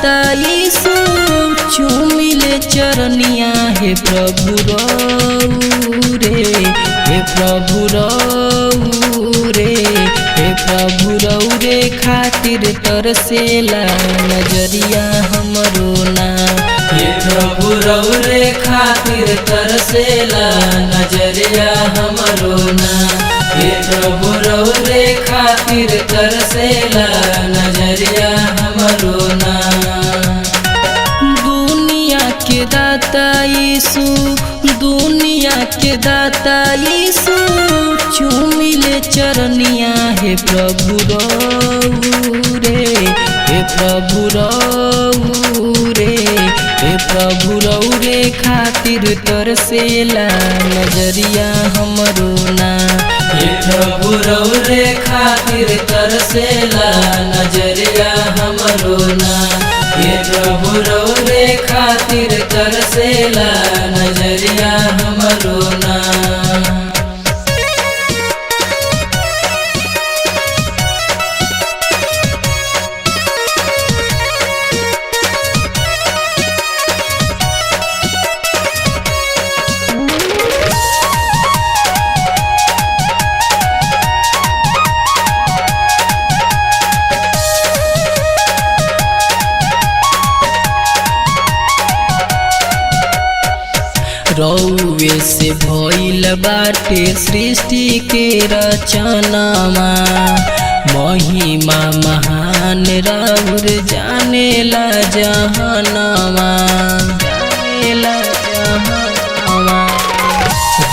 दाता यीशु चूमिले चरनिया हे प्रभु रऊ रे, हे प्रभु रऊ रे, हे प्रभु रऊ रे खातिर तरसेला नजरिया हमरो ना। हे प्रभु रऊ रे खातिर तरसेला नजरिया हमरो ना। हे प्रभु रऊ रे खातिर तरसेला नजरिया हमरो ना। दुनिया के दाता यीशु, दुनिया के दाता यीशु चूमिले चरनिया हे प्रभु रऊ रे, हे प्रभु रऊ रे, हे प्रभु रऊ रे खातिर तरसेला नजरिया हमरो ना। हे प्रभु रऊ रे खातिर तरसेला नजरिया हमरो ना। हे प्रभु रऊ रे खातिर तरसेला नजरिया हमरो ना। रउवे से भइल बाटे सृष्टि के रचनामा, महिमा महान राउर जानेला जहानामा, जानेला जहानामा।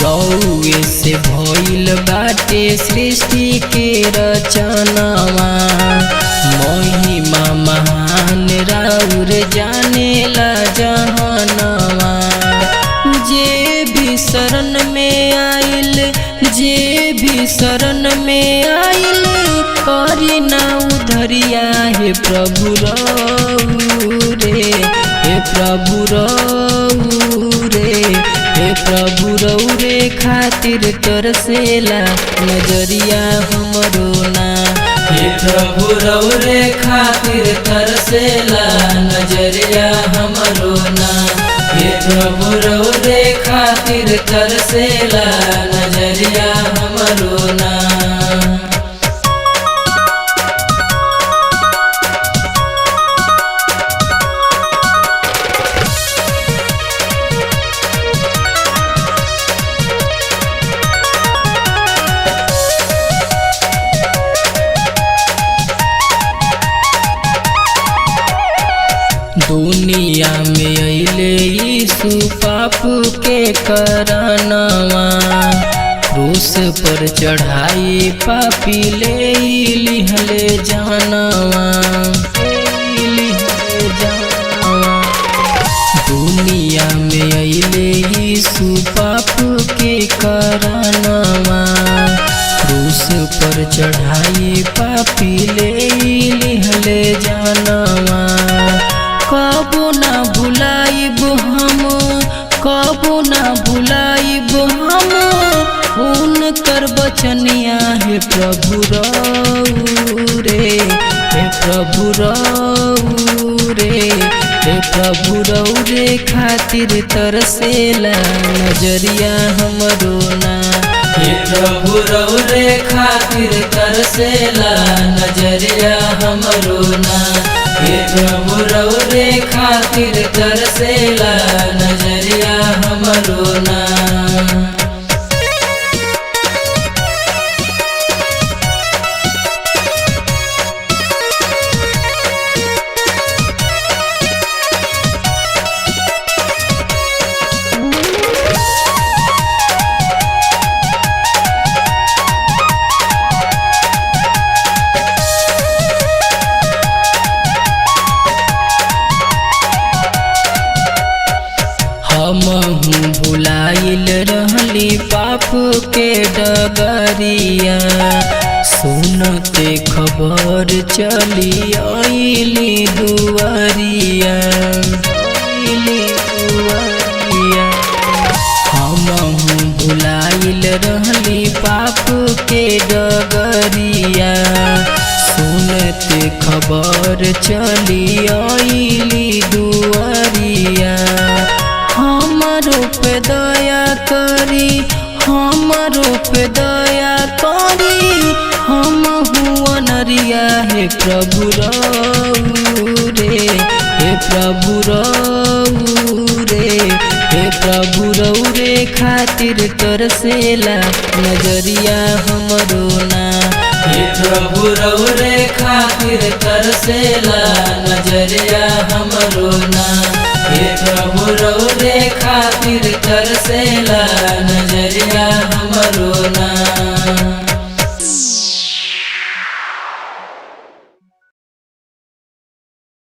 रउवे से भइल बाटे सृष्टि के रचनामा, महिमा महान राउर जानेला जहानामा। जे भी शरण में आइल, जे भी शरण में आइल करी ना उधरिया हे प्रभु रऊ रे, हे प्रभु रऊ रे, हे प्रभु रऊ रे खातिर तरसेला नजरिया हमरो ना। हे प्रभु रऊ रे खातिर तरसेला नजरिया हमरो ना। हे प्रभु रऊ रे खातिर तरसेला नजरिया हमरो ना। दुनिया में अइले यीशु पाप के करनवा, क्रूस पर चढ़ाई पापी ले लिहले जानवा, लिहले जानवा। दुनिया में अइले यीशु पाप के करनवा, क्रूस पर चढ़ाई पापी ले लिहले जानवा। कबो ना भुलाइब हम, कबो ना भुलाइब हम उनकर बचनिया हे प्रभु रऊ रे, हे प्रभु रऊ रे, हे प्रभु रऊ रे खातिर तरसेला नजरिया हमरो ना। हे प्रभु रऊ रे खातिर तरसेला नजरिया हमरो ना। हे प्रभु रऊ रे खातिर तरसेला नजरिया हमरो ना। हमहू भुलाइल रहली पाप के डगरिया, सुनते खबर चली आइली दुआरिया, आइली दुआरिया। हमहू भुलाइल रहली पाप के डगरिया, सुनते खबर चली आइली पे दया करी, हमरो पे दया करी, हम हुआ नरिया। हे प्रभु रऊ रे, हे प्रभु रऊ रे, हे प्रभु रऊ रे खातिर तरसेला नजरिया हमरो ना। हे प्रभु रऊ रे खातिर तरसेला नजरिया हमरो ना। हे प्रभु रऊ रे खातिर तरसेला नजरिया हमरो ना।